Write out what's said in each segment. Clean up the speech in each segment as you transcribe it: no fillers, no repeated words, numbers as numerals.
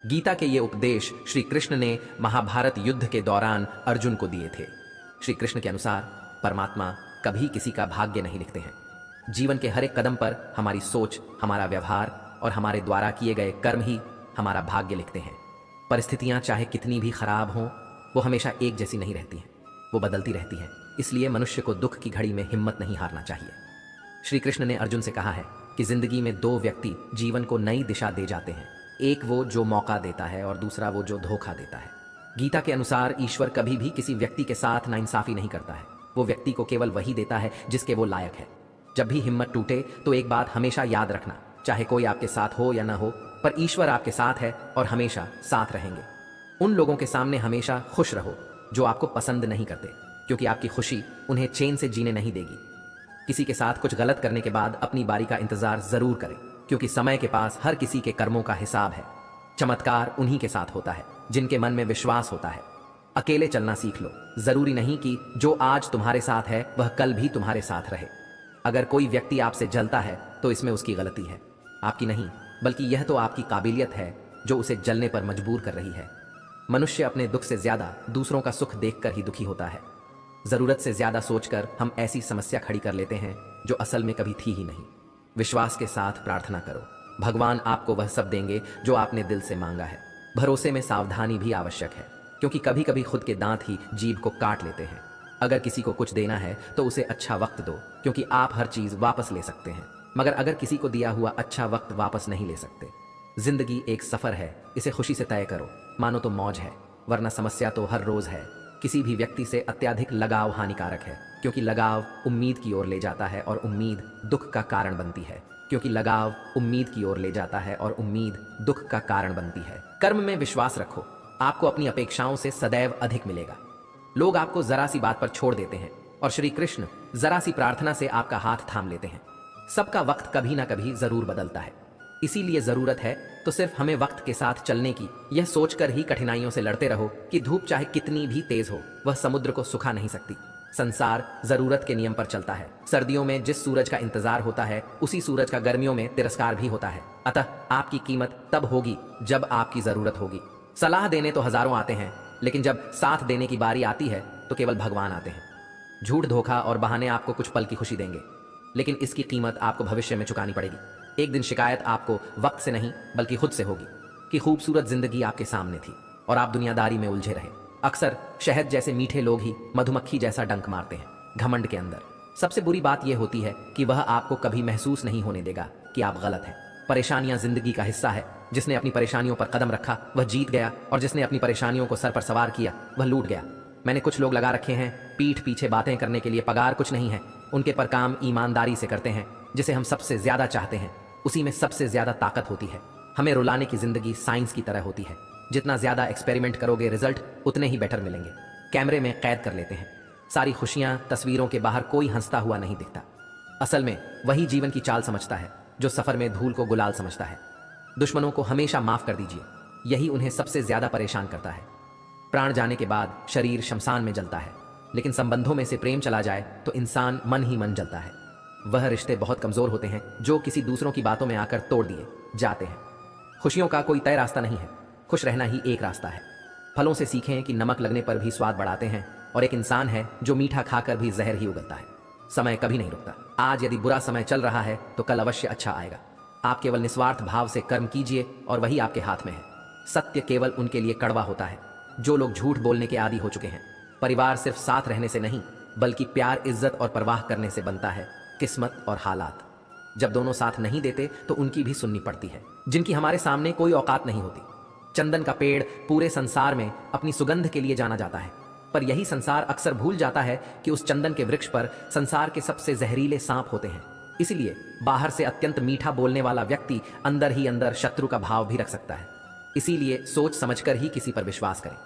गीता के ये उपदेश श्री कृष्ण ने महाभारत युद्ध के दौरान अर्जुन को दिए थे। श्री कृष्ण के अनुसार परमात्मा कभी किसी का भाग्य नहीं लिखते हैं। जीवन के हर एक कदम पर हमारी सोच, हमारा व्यवहार और हमारे द्वारा किए गए कर्म ही हमारा भाग्य लिखते हैं। परिस्थितियां चाहे कितनी भी खराब हों, वो हमेशा एक जैसी नहीं रहती हैं, वो बदलती रहती हैं। इसलिए मनुष्य को दुख की घड़ी में हिम्मत नहीं हारना चाहिए। श्री कृष्ण ने अर्जुन से कहा है कि जिंदगी में दो व्यक्ति जीवन को नई दिशा दे जाते हैं, एक वो जो मौका देता है और दूसरा वो जो धोखा देता है। गीता के अनुसार ईश्वर कभी भी किसी व्यक्ति के साथ नाइंसाफी नहीं करता है, वो व्यक्ति को केवल वही देता है जिसके वो लायक है। जब भी हिम्मत टूटे तो एक बात हमेशा याद रखना, चाहे कोई आपके साथ हो या ना हो, पर ईश्वर आपके साथ है और हमेशा साथ रहेंगे। उन लोगों के सामने हमेशा खुश रहो जो आपको पसंद नहीं करते, क्योंकि आपकी खुशी उन्हें चैन से जीने नहीं देगी। किसी के साथ कुछ गलत करने के बाद अपनी बारी का इंतजार जरूर करें, क्योंकि समय के पास हर किसी के कर्मों का हिसाब है। चमत्कार उन्हीं के साथ होता है जिनके मन में विश्वास होता है। अकेले चलना सीख लो, जरूरी नहीं कि जो आज तुम्हारे साथ है वह कल भी तुम्हारे साथ रहे। अगर कोई व्यक्ति आपसे जलता है तो इसमें उसकी गलती है, आपकी नहीं, बल्कि यह तो आपकी काबिलियत है जो उसे जलने पर मजबूर कर रही है। मनुष्य अपने दुख से ज्यादा दूसरों का सुख देखकर ही दुखी होता है। जरूरत से ज्यादा सोचकर हम ऐसी समस्या खड़ी कर लेते हैं जो असल में कभी थी ही नहीं। विश्वास के साथ प्रार्थना करो, भगवान आपको वह सब देंगे जो आपने दिल से मांगा है। भरोसे में सावधानी भी आवश्यक है, क्योंकि कभी कभी खुद के दांत ही जीभ को काट लेते हैं। अगर किसी को कुछ देना है तो उसे अच्छा वक्त दो, क्योंकि आप हर चीज वापस ले सकते हैं, मगर अगर किसी को दिया हुआ अच्छा वक्त वापस नहीं ले सकते। जिंदगी एक सफर है, इसे खुशी से तय करो, मानो तो मौज है, वरना समस्या तो हर रोज है। किसी भी व्यक्ति से अत्यधिक लगाव हानिकारक है, क्योंकि लगाव उम्मीद की ओर ले जाता है और उम्मीद दुख का कारण बनती है, क्योंकि लगाव उम्मीद की ओर ले जाता है और उम्मीद दुख का कारण बनती है। कर्म में विश्वास रखो, आपको अपनी अपेक्षाओं से सदैव अधिक मिलेगा। लोग आपको जरा सी बात पर छोड़ देते हैं और श्री कृष्ण जरा सी प्रार्थना से आपका हाथ थाम लेते हैं। सबका वक्त कभी ना कभी जरूर बदलता है, इसीलिए जरूरत है तो सिर्फ हमें वक्त के साथ चलने की। यह सोचकर ही कठिनाइयों से लड़ते रहो कि धूप चाहे कितनी भी तेज हो, वह समुद्र को सुखा नहीं सकती। संसार जरूरत के नियम पर चलता है। सर्दियों में जिस सूरज का इंतजार होता है, उसी सूरज का गर्मियों में तिरस्कार भी होता है। अतः आपकी कीमत तब होगी जब आपकी जरूरत होगी। सलाह देने तो हजारों आते हैं, लेकिन जब साथ देने की बारी आती है तो केवल भगवान आते हैं। झूठ, धोखा और बहाने आपको कुछ पल की खुशी देंगे, लेकिन इसकी कीमत आपको भविष्य में चुकानी पड़ेगी। एक दिन शिकायत आपको वक्त से नहीं बल्कि खुद से होगी कि खूबसूरत जिंदगी आपके सामने थी और आप दुनियादारी में उलझे रहे। अक्सर शहद जैसे मीठे लोग ही मधुमक्खी जैसा डंक मारते हैं घमंड के अंदर। सबसे बुरी बात यह होती है कि वह आपको कभी महसूस नहीं होने देगा कि आप गलत हैं। परेशानियां जिंदगी का हिस्सा है। जिसने अपनी परेशानियों पर कदम रखा वह जीत गया, और जिसने अपनी परेशानियों को सर पर सवार किया वह लूट गया। मैंने कुछ लोग लगा रखे हैं पीठ पीछे बातें करने के लिए, पगार कुछ नहीं है, उनके पर काम ईमानदारी से करते हैं। जिसे हम सबसे ज्यादा चाहते हैं उसी में सबसे ज्यादा ताकत होती है। हमें रुलाने की जिंदगी साइंस की तरह होती है। जितना ज्यादा एक्सपेरिमेंट करोगे रिजल्ट उतने ही बेटर मिलेंगे। कैमरे में कैद कर लेते हैं सारी खुशियां, तस्वीरों के बाहर कोई हंसता हुआ नहीं दिखता। असल में वही जीवन की चाल समझता है जो सफर में धूल को गुलाल समझता है। दुश्मनों को हमेशा माफ कर दीजिए, यही उन्हें सबसे ज्यादा परेशान करता है। प्राण जाने के बाद शरीर शमशान में जलता है, लेकिन संबंधों में से प्रेम चला जाए तो इंसान मन ही मन जलता है। वह रिश्ते बहुत कमजोर होते हैं जो किसी दूसरों की बातों में आकर तोड़ दिए जाते हैं। खुशियों का कोई तय रास्ता नहीं है, खुश रहना ही एक रास्ता है। फलों से सीखें कि नमक लगने पर भी स्वाद बढ़ाते हैं, और एक इंसान है जो मीठा खाकर भी जहर ही उगलता है। समय कभी नहीं रुकता। आज यदि बुरा समय चल रहा है तो कल अवश्य अच्छा आएगा। आप केवल निस्वार्थ भाव से कर्म कीजिए और वही आपके हाथ में है। सत्य केवल उनके लिए कड़वा होता है जो लोग झूठ बोलने के आदी हो चुके हैं। परिवार सिर्फ साथ रहने से नहीं बल्कि प्यार, इज्जत और परवाह करने से बनता है। किस्मत और हालात जब दोनों साथ नहीं देते तो उनकी भी सुननी पड़ती है, जिनकी हमारे सामने कोई औकात नहीं होती। चंदन का पेड़ पूरे संसार में अपनी सुगंध के लिए जाना जाता है, पर यही संसार अक्सर भूल जाता है कि उस चंदन के वृक्ष पर संसार के सबसे जहरीले सांप होते हैं। इसीलिए बाहर से अत्यंत मीठा बोलने वाला व्यक्ति अंदर ही अंदर शत्रु का भाव भी रख सकता है। इसीलिए सोच समझकर ही किसी पर विश्वास करें।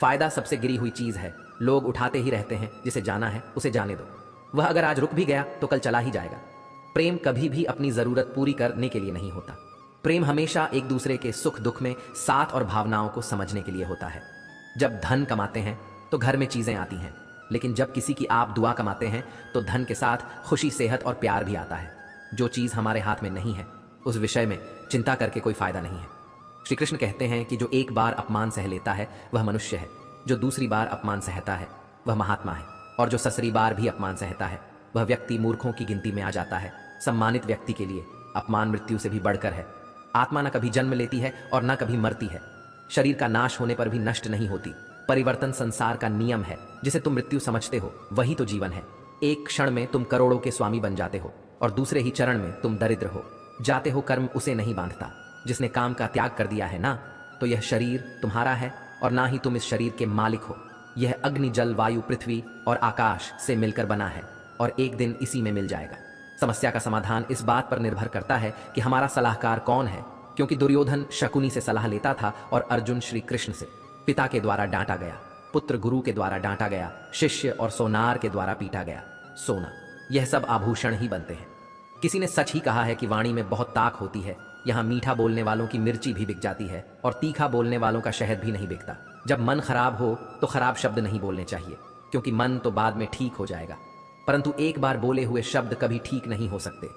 फायदा सबसे गिरी हुई चीज है, लोग उठाते ही रहते हैं। जिसे जाना है उसे जाने दो, वह अगर आज रुक भी गया तो कल चला ही जाएगा। प्रेम कभी भी अपनी जरूरत पूरी करने के लिए नहीं होता। प्रेम हमेशा एक दूसरे के सुख दुख में साथ और भावनाओं को समझने के लिए होता है। जब धन कमाते हैं तो घर में चीजें आती हैं, लेकिन जब किसी की आप दुआ कमाते हैं तो धन के साथ खुशी, सेहत और प्यार भी आता है। जो चीज हमारे हाथ में नहीं है उस विषय में चिंता करके कोई फायदा नहीं है। श्री कृष्ण कहते हैं कि जो एक बार अपमान सह लेता है वह मनुष्य है, जो दूसरी बार अपमान सहता है वह महात्मा है, और जो ससरी बार भी अपमान सहता है वह व्यक्ति मूर्खों की गिनती में आ जाता है। सम्मानित व्यक्ति के लिए अपमान मृत्यु से भी बढ़कर है। आत्मा न कभी जन्म लेती है और न कभी मरती है। शरीर का नाश होने पर भी नष्ट नहीं होती। परिवर्तन संसार का नियम है। जिसे तुम मृत्यु समझते हो वही तो जीवन है। एक क्षण में तुम करोड़ों के स्वामी बन जाते हो और दूसरे ही चरण में तुम दरिद्र हो जाते हो। कर्म उसे नहीं बांधता जिसने काम का त्याग कर दिया है ना। तो यह शरीर तुम्हारा है और ना ही तुम इस शरीर के मालिक हो। यह अग्नि, जल, वायु, पृथ्वी और आकाश से मिलकर बना है और एक दिन इसी में मिल जाएगा। समस्या का समाधान इस बात पर निर्भर करता है कि हमारा सलाहकार कौन है, क्योंकि दुर्योधन शकुनी से सलाह लेता था और अर्जुन श्री कृष्ण से। पिता के द्वारा डांटा गया, पुत्र गुरु के द्वारा डांटा गया, शिष्य और सोनार के द्वारा पीटा गया। सोना, यह सब आभूषण ही बनते हैं। किसी ने सच ही कहा है कि वाणी में बहुत ताक होती है। यहाँ मीठा बोलने वालों की मिर्ची भी बिक जाती है और तीखा बोलने वालों का शहद भी नहीं बिकता। जब मन खराब हो तो खराब शब्द नहीं बोलने चाहिए, क्योंकि मन तो बाद में ठीक हो जाएगा, परंतु एक बार बोले हुए शब्द कभी ठीक नहीं हो सकते।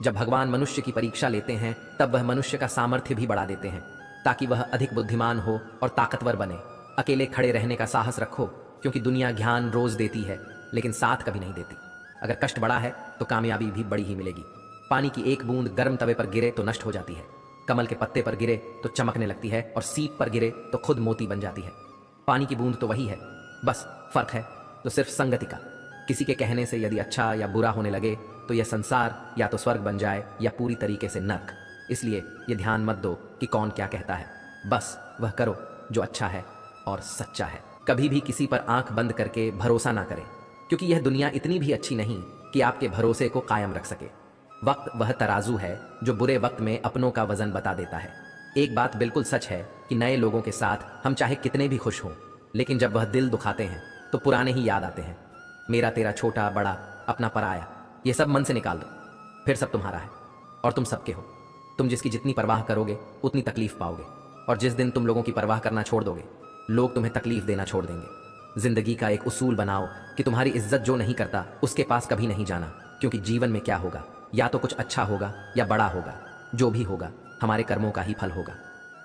जब भगवान मनुष्य की परीक्षा लेते हैं तब वह मनुष्य का सामर्थ्य भी बढ़ा देते हैं, ताकि वह अधिक बुद्धिमान हो और ताकतवर बने। अकेले खड़े रहने का साहस रखो, क्योंकि दुनिया ज्ञान रोज देती है लेकिन साथ कभी नहीं देती। अगर कष्ट बड़ा है तो कामयाबी भी बड़ी ही मिलेगी। पानी की एक बूंद गर्म तवे पर गिरे तो नष्ट हो जाती है, कमल के पत्ते पर गिरे तो चमकने लगती है और सीप पर गिरे तो खुद मोती बन जाती है। पानी की बूंद तो वही है, बस फर्क है तो सिर्फ संगति का। किसी के कहने से यदि अच्छा या बुरा होने लगे तो यह संसार या तो स्वर्ग बन जाए या पूरी तरीके से नर्क। इसलिए ये ध्यान मत दो कि कौन क्या कहता है, बस वह करो जो अच्छा है और सच्चा है। कभी भी किसी पर आंख बंद करके भरोसा ना करें, क्योंकि यह दुनिया इतनी भी अच्छी नहीं कि आपके भरोसे को कायम रख सके। वक्त वह तराजू है जो बुरे वक्त में अपनों का वजन बता देता है। एक बात बिल्कुल सच है कि नए लोगों के साथ हम चाहे कितने भी खुश हों, लेकिन जब वह दिल दुखाते हैं तो पुराने ही याद आते हैं। मेरा तेरा, छोटा बड़ा, अपना पराया, ये सब मन से निकाल दो, फिर सब तुम्हारा है और तुम सबके हो। तुम जिसकी जितनी परवाह करोगे उतनी तकलीफ पाओगे, और जिस दिन तुम लोगों की परवाह करना छोड़ दोगे लोग तुम्हें तकलीफ देना छोड़ देंगे। जिंदगी का एक उसूल बनाओ कि तुम्हारी इज्जत जो नहीं करता उसके पास कभी नहीं जाना, क्योंकि जीवन में क्या होगा, या तो कुछ अच्छा होगा या बड़ा होगा। जो भी होगा हमारे कर्मों का ही फल होगा।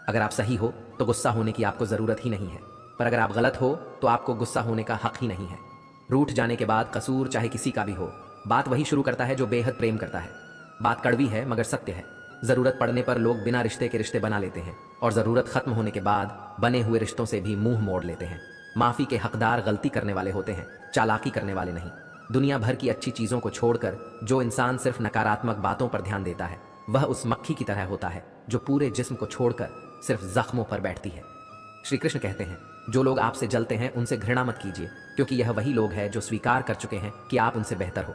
अगर आप सही हो तो गुस्सा होने की आपको ज़रूरत ही नहीं है, पर अगर आप गलत हो तो आपको गुस्सा होने का हक ही नहीं है। रूठ जाने के बाद कसूर चाहे किसी का भी हो, बात वही शुरू करता है जो बेहद प्रेम करता है। बात कड़वी है मगर सत्य है। ज़रूरत पड़ने पर लोग बिना रिश्ते के रिश्ते बना लेते हैं और ज़रूरत खत्म होने के बाद बने हुए रिश्तों से भी मुंह मोड़ लेते हैं। माफ़ी के हकदार गलती करने वाले होते हैं, चालाकी करने वाले नहीं। दुनिया भर की अच्छी चीज़ों को छोड़कर जो इंसान सिर्फ नकारात्मक बातों पर ध्यान देता है वह उस मक्खी की तरह होता है जो पूरे जिस्म को छोड़कर सिर्फ जख्मों पर बैठती है। श्री कृष्ण कहते हैं, जो लोग आपसे जलते हैं उनसे घृणा मत कीजिए, क्योंकि यह वही लोग हैं जो स्वीकार कर चुके हैं कि आप उनसे बेहतर हो।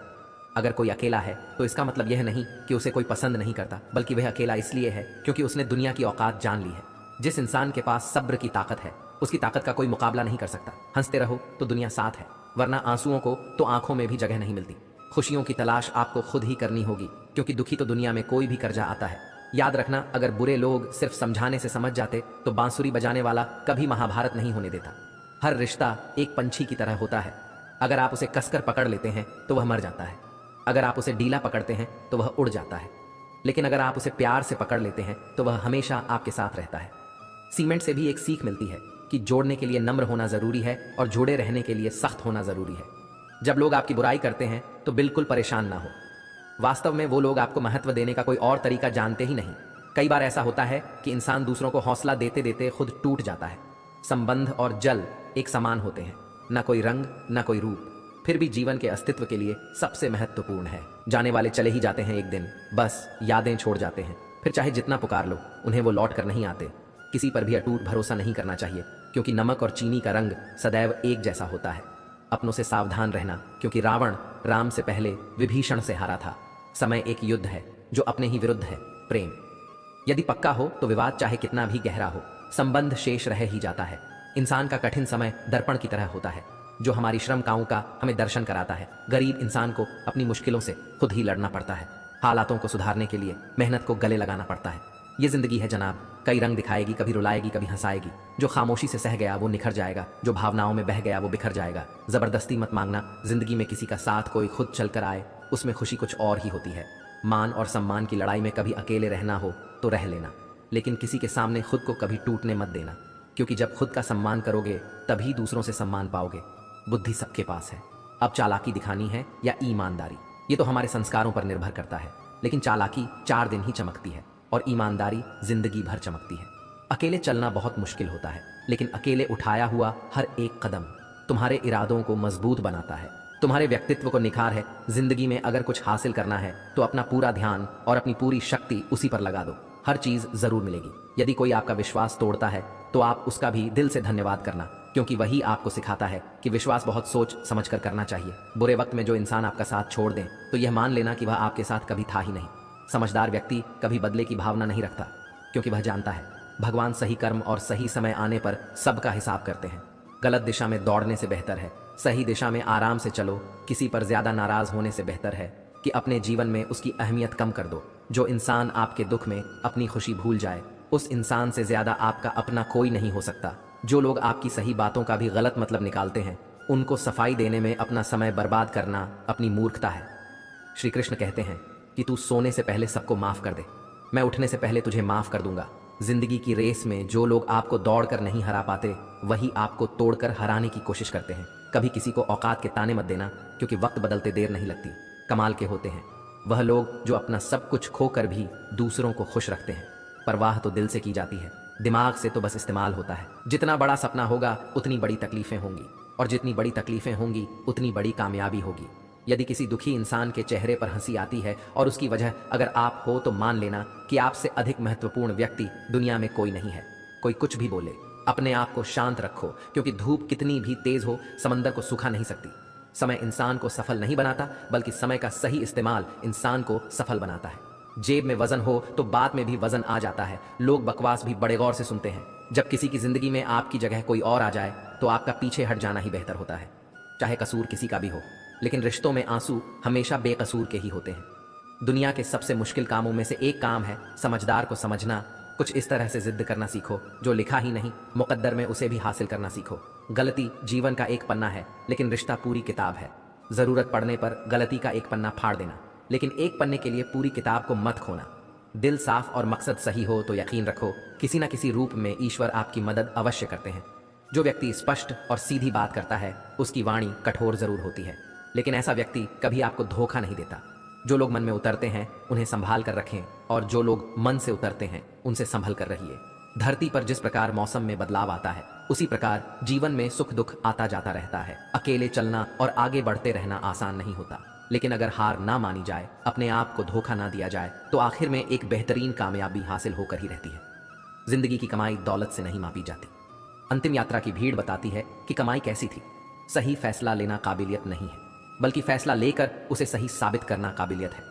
अगर कोई अकेला है तो इसका मतलब यह नहीं कि उसे कोई पसंद नहीं करता, बल्कि वह अकेला इसलिए है क्योंकि उसने दुनिया की औकात जान ली है। जिस इंसान के पास सब्र की ताकत है उसकी ताकत का कोई मुकाबला नहीं कर सकता। हंसते रहो तो दुनिया साथ है, वरना आंसुओं को तो आंखों में भी जगह नहीं मिलती। खुशियों की तलाश आपको खुद ही करनी होगी, क्योंकि दुखी तो दुनिया में कोई भी कर्जा आता है। याद रखना, अगर बुरे लोग सिर्फ समझाने से समझ जाते तो बांसुरी बजाने वाला कभी महाभारत नहीं होने देता। हर रिश्ता एक पंछी की तरह होता है। अगर आप उसे कसकर पकड़ लेते हैं तो वह मर जाता है, अगर आप उसे ढीला पकड़ते हैं तो वह उड़ जाता है, लेकिन अगर आप उसे प्यार से पकड़ लेते हैं तो वह हमेशा आपके साथ रहता है। सीमेंट से भी एक सीख मिलती है कि जोड़ने के लिए नम्र होना जरूरी है और जुड़े रहने के लिए सख्त होना जरूरी है। जब लोग आपकी बुराई करते हैं तो बिल्कुल परेशान ना हो। वास्तव में वो लोग आपको महत्व देने का कोई और तरीका जानते ही नहीं। कई बार ऐसा होता है कि इंसान दूसरों को हौसला देते देते खुद टूट जाता है। संबंध और जल एक समान होते हैं, ना कोई रंग ना कोई रूप, फिर भी जीवन के अस्तित्व के लिए सबसे महत्वपूर्ण है। जाने वाले चले ही जाते हैं एक दिन, बस यादें छोड़ जाते हैं। फिर चाहे जितना पुकार लो उन्हें वो लौट कर नहीं आते। किसी पर भी अटूट भरोसा नहीं करना चाहिए, क्योंकि नमक और चीनी का रंग सदैव एक जैसा होता है। अपनों से सावधान रहना, क्योंकि रावण राम से पहले विभीषण से हारा था। समय एक युद्ध है जो अपने ही विरुद्ध है, प्रेम। यदि पक्का हो तो विवाद चाहे कितना भी गहरा हो, संबंध शेष रह ही जाता है। इंसान का कठिन समय दर्पण की तरह होता है जो हमारी श्रमकाओं का हमें दर्शन कराता है। गरीब इंसान को अपनी मुश्किलों से खुद ही लड़ना पड़ता है। हालातों को सुधारने के लिए मेहनत को गले लगाना पड़ता है। ये जिंदगी है जनाब, कई रंग दिखाएगी, कभी रुलाएगी कभी हंसाएगी। जो खामोशी से सह गया वो निखर जाएगा, जो भावनाओं में बह गया वो बिखर जाएगा। जबरदस्ती मत मांगना। जिंदगी में किसी का साथ कोई खुद चलकर आए, उसमें खुशी कुछ और ही होती है। मान और सम्मान की लड़ाई में कभी अकेले रहना हो तो रह लेना, लेकिन किसी के सामने खुद को कभी टूटने मत देना, क्योंकि जब खुद का सम्मान करोगे तभी दूसरों से सम्मान पाओगे। बुद्धि सबके पास है। अब चालाकी दिखानी है या ईमानदारी, ये तो हमारे संस्कारों पर निर्भर करता है। लेकिन चालाकी 4 दिन ही चमकती है और ईमानदारी जिंदगी भर चमकती है। अकेले चलना बहुत मुश्किल होता है, लेकिन अकेले उठाया हुआ हर एक कदम तुम्हारे इरादों को मजबूत बनाता है, तुम्हारे व्यक्तित्व को निखार है। जिंदगी में अगर कुछ हासिल करना है तो अपना पूरा ध्यान और अपनी पूरी शक्ति उसी पर लगा दो, हर चीज जरूर मिलेगी। यदि कोई आपका विश्वास तोड़ता है तो आप उसका भी दिल से धन्यवाद करना, क्योंकि वही आपको सिखाता है कि विश्वास बहुत सोच समझ कर करना चाहिए। बुरे वक्त में जो इंसान आपका साथ छोड़ दें तो यह मान लेना कि वह आपके साथ कभी था ही नहीं। समझदार व्यक्ति कभी बदले की भावना नहीं रखता, क्योंकि वह जानता है भगवान सही कर्म और सही समय आने पर सबका हिसाब करते हैं। गलत दिशा में दौड़ने से बेहतर है सही दिशा में आराम से चलो। किसी पर ज्यादा नाराज होने से बेहतर है कि अपने जीवन में उसकी अहमियत कम कर दो। जो इंसान आपके दुख में अपनी खुशी भूल जाए, उस इंसान से ज्यादा आपका अपना कोई नहीं हो सकता। जो लोग आपकी सही बातों का भी गलत मतलब निकालते हैं, उनको सफाई देने में अपना समय बर्बाद करना अपनी मूर्खता है। श्री कृष्ण कहते हैं कि तू सोने से पहले सबको माफ कर दे, मैं उठने से पहले तुझे माफ कर दूंगा। जिंदगी की रेस में जो लोग आपको दौड़कर नहीं हरा पाते, वही आपको तोड़कर हराने की कोशिश करते हैं। कभी किसी को औकात के ताने मत देना, क्योंकि वक्त बदलते देर नहीं लगती। कमाल के होते हैं वह लोग जो अपना सब कुछ खोकर भी दूसरों को खुश रखते हैं। परवाह तो दिल से की जाती है, दिमाग से तो बस इस्तेमाल होता है। जितना बड़ा सपना होगा उतनी बड़ी तकलीफें होंगी, और जितनी बड़ी तकलीफें होंगी उतनी बड़ी कामयाबी होगी। यदि किसी दुखी इंसान के चेहरे पर हंसी आती है और उसकी वजह अगर आप हो, तो मान लेना कि आपसे अधिक महत्वपूर्ण व्यक्ति दुनिया में कोई नहीं है। कोई कुछ भी बोले, अपने आप को शांत रखो, क्योंकि धूप कितनी भी तेज हो समंदर को सुखा नहीं सकती। समय इंसान को सफल नहीं बनाता, बल्कि समय का सही इस्तेमाल इंसान को सफल बनाता है। जेब में वजन हो तो बात में भी वजन आ जाता है। लोग बकवास भी बड़े गौर से सुनते हैं। जब किसी की जिंदगी में आपकी जगह कोई और आ जाए तो आपका पीछे हट जाना ही बेहतर होता है, चाहे कसूर किसी का भी हो। लेकिन रिश्तों में आंसू हमेशा बेकसूर के ही होते हैं। दुनिया के सबसे मुश्किल कामों में से एक काम है समझदार को समझना। कुछ इस तरह से जिद करना सीखो, जो लिखा ही नहीं मुकद्दर में उसे भी हासिल करना सीखो। गलती जीवन का एक पन्ना है, लेकिन रिश्ता पूरी किताब है। जरूरत पड़ने पर गलती का एक पन्ना फाड़ देना, लेकिन एक पन्ने के लिए पूरी किताब को मत खोना। दिल साफ और मकसद सही हो तो यकीन रखो किसी न किसी रूप में ईश्वर आपकी मदद अवश्य करते हैं। जो व्यक्ति स्पष्ट और सीधी बात करता है उसकी वाणी कठोर जरूर होती है, लेकिन ऐसा व्यक्ति कभी आपको धोखा नहीं देता। जो लोग मन में उतरते हैं उन्हें संभाल कर रखें, और जो लोग मन से उतरते हैं उनसे संभल कर रहिए। धरती पर जिस प्रकार मौसम में बदलाव आता है, उसी प्रकार जीवन में सुख दुख आता जाता रहता है। अकेले चलना और आगे बढ़ते रहना आसान नहीं होता, लेकिन अगर हार ना मानी जाए, अपने आप को धोखा ना दिया जाए, तो आखिर में एक बेहतरीन कामयाबी हासिल होकर ही रहती है। जिंदगी की कमाई दौलत से नहीं मापी जाती। अंतिम यात्रा की भीड़ बताती है कि कमाई कैसी थी। सही फैसला लेना काबिलियत नहीं है, बल्कि फैसला लेकर उसे सही साबित करना काबिलियत है।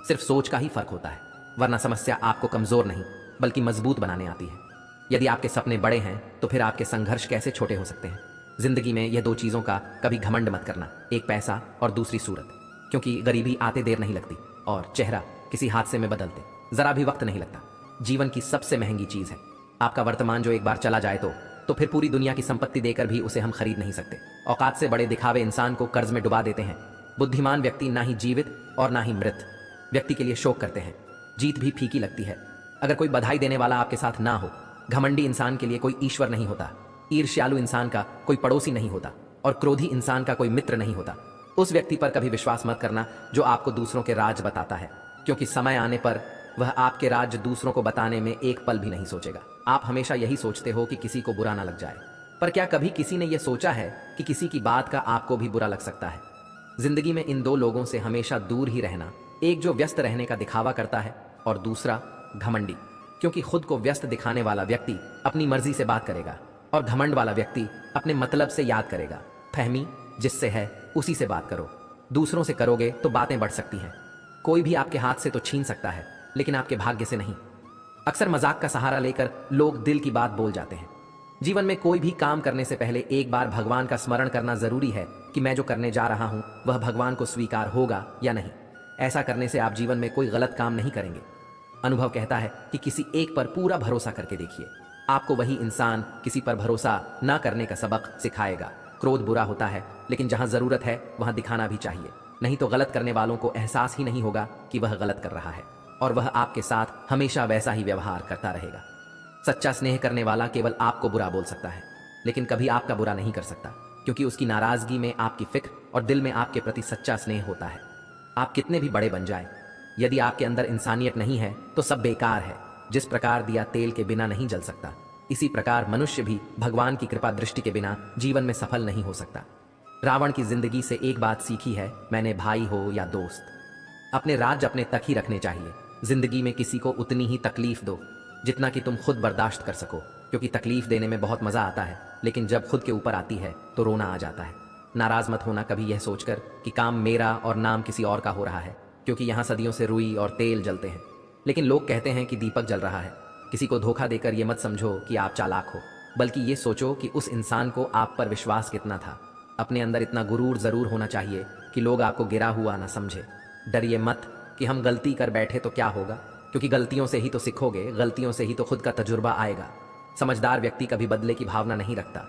सिर्फ सोच का ही फर्क होता है, वरना समस्या आपको कमजोर नहीं बल्कि मजबूत बनाने आती है। यदि आपके सपने बड़े हैं तो फिर आपके संघर्ष कैसे छोटे हो सकते हैं। जिंदगी में यह 2 चीजों का कभी घमंड मत करना, एक पैसा और दूसरी सूरत, क्योंकि गरीबी आते देर नहीं लगती और चेहरा किसी हादसे में बदलते जरा भी वक्त नहीं लगता। जीवन की सबसे महंगी चीज है आपका वर्तमान, जो एक बार चला जाए तो फिर पूरी दुनिया की संपत्ति देकर भी उसे हम खरीद नहीं सकते। औकात से बड़े दिखावे इंसान को कर्ज में डुबा देते हैं। बुद्धिमान व्यक्ति ना ही जीवित और ना ही मृत व्यक्ति के लिए शोक करते हैं। जीत भी फीकी लगती है अगर कोई बधाई देने वाला आपके साथ ना हो। घमंडी इंसान के लिए कोई ईश्वर नहीं होता, ईर्ष्यालु इंसान का कोई पड़ोसी नहीं होता, और क्रोधी इंसान का कोई मित्र नहीं होता। उस व्यक्ति पर कभी विश्वास मत करना जो आपको दूसरों के राज बताता है, क्योंकि समय आने पर वह आपके राज दूसरों को बताने में एक पल भी नहीं सोचेगा। आप हमेशा यही सोचते हो कि किसी को बुरा ना लग जाए, पर क्या कभी किसी ने यह सोचा है कि किसी की बात का आपको भी बुरा लग सकता है। जिंदगी में इन 2 लोगों से हमेशा दूर ही रहना, एक जो व्यस्त रहने का दिखावा करता है और दूसरा घमंडी, क्योंकि खुद को व्यस्त दिखाने वाला व्यक्ति अपनी मर्जी से बात करेगा और घमंड वाला व्यक्ति अपने मतलब से याद करेगा। फहमी जिससे है उसी से बात करो, दूसरों से करोगे तो बातें बढ़ सकती हैं। कोई भी आपके हाथ से तो छीन सकता है, लेकिन आपके भाग्य से नहीं। अक्सर मजाक का सहारा लेकर लोग दिल की बात बोल जाते हैं। जीवन में कोई भी काम करने से पहले एक बार भगवान का स्मरण करना जरूरी है कि मैं जो करने जा रहा हूं वह भगवान को स्वीकार होगा या नहीं। ऐसा करने से आप जीवन में कोई गलत काम नहीं करेंगे। अनुभव कहता है कि किसी एक पर पूरा भरोसा करके देखिए, आपको वही इंसान किसी पर भरोसा ना करने का सबक सिखाएगा। क्रोध बुरा होता है, लेकिन जहां जरूरत है वहां दिखाना भी चाहिए, नहीं तो गलत करने वालों को एहसास ही नहीं होगा कि वह गलत कर रहा है, और वह आपके साथ हमेशा वैसा ही व्यवहार करता रहेगा। सच्चा स्नेह करने वाला केवल आपको बुरा बोल सकता है, लेकिन कभी आपका बुरा नहीं कर सकता, क्योंकि उसकी नाराजगी में आपकी फिक्र और दिल में आपके प्रति सच्चा स्नेह होता है। आप कितने भी बड़े बन जाए, यदि आपके अंदर इंसानियत नहीं है तो सब बेकार है। जिस प्रकार दिया तेल के बिना नहीं जल सकता, इसी प्रकार मनुष्य भी भगवान की कृपा दृष्टि के बिना जीवन में सफल नहीं हो सकता। रावण की जिंदगी से एक बात सीखी है मैंने, भाई हो या दोस्त, अपने राज्य अपने तक ही रखने चाहिए। जिंदगी में किसी को उतनी ही तकलीफ दो जितना कि तुम खुद बर्दाश्त कर सको, क्योंकि तकलीफ देने में बहुत मजा आता है, लेकिन जब खुद के ऊपर आती है तो रोना आ जाता है। नाराज मत होना कभी यह सोचकर कि काम मेरा और नाम किसी और का हो रहा है, क्योंकि यहाँ सदियों से रुई और तेल जलते हैं, लेकिन लोग कहते हैं कि दीपक जल रहा है। किसी को धोखा देकर यह मत समझो कि आप चालाक हो, बल्कि ये सोचो कि उस इंसान को आप पर विश्वास कितना था। अपने अंदर इतना गुरूर जरूर होना चाहिए कि लोग आपको गिरा हुआ ना समझे। डरिए मत कि हम गलती कर बैठे तो क्या होगा, क्योंकि गलतियों से ही तो सीखोगे, गलतियों से ही तो खुद का तजुर्बा आएगा। समझदार व्यक्ति कभी बदले की भावना नहीं रखता,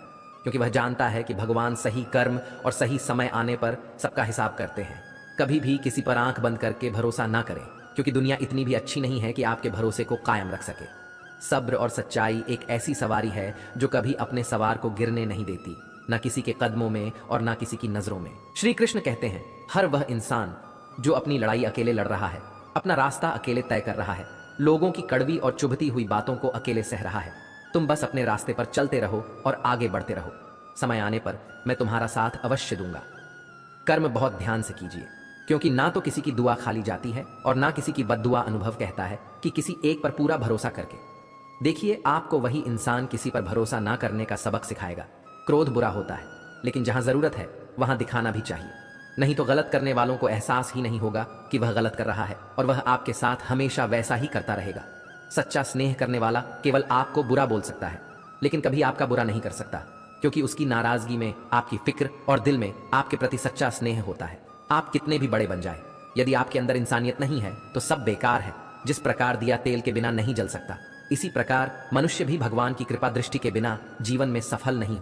क्योंकि वह जानता है कि भगवान सही कर्म और सही समय आने पर सबका हिसाब करते हैं। कभी भी किसी पर आंख बंद करके भरोसा ना करें, क्योंकि दुनिया इतनी भी अच्छी नहीं है कि आपके भरोसे को कायम रख सके। सब्र और सच्चाई एक ऐसी सवारी है जो कभी अपने सवार को गिरने नहीं देती, ना किसी के कदमों में और ना किसी की नजरों में। श्री कृष्ण कहते हैं, हर वह इंसान जो अपनी लड़ाई अकेले लड़ रहा है, अपना रास्ता अकेले तय कर रहा है, लोगों की कड़वी और चुभती हुई बातों को अकेले सह रहा है। तुम बस अपने रास्ते पर चलते रहो और आगे बढ़ते रहो। समय आने पर मैं तुम्हारा साथ अवश्य दूंगा। कर्म बहुत ध्यान से कीजिए, क्योंकि ना तो किसी की दुआ खाली जाती है और ना किसी की बद्दुआ अनुभव कहता है कि किसी एक पर पूरा भरोसा करके देखिए। आपको वही इंसान किसी पर भरोसा ना करने का सबक सिखाएगा। क्रोध बुरा होता है, लेकिन जहां जरूरत है वहां दिखाना भी चाहिए, नहीं तो गलत करने वालों को एहसास ही नहीं होगा कि वह गलत कर रहा है, और वह आपके साथ हमेशा वैसा ही करता रहेगा। सच्चा स्नेह करने वाला केवल आपको बुरा बोल सकता है, लेकिन कभी आपका बुरा नहीं कर सकता, क्योंकि उसकी नाराजगी में आपकी फिक्र और दिल में आपके प्रति सच्चा स्नेह होता है। आप कितने भी बड़े बन जाए, यदि आपके अंदर इंसानियत नहीं है तो सब बेकार है। जिस प्रकार दिया तेल के बिना नहीं जल सकता, इसी प्रकार मनुष्य भी भगवान की कृपा दृष्टि के बिना जीवन में सफल नहीं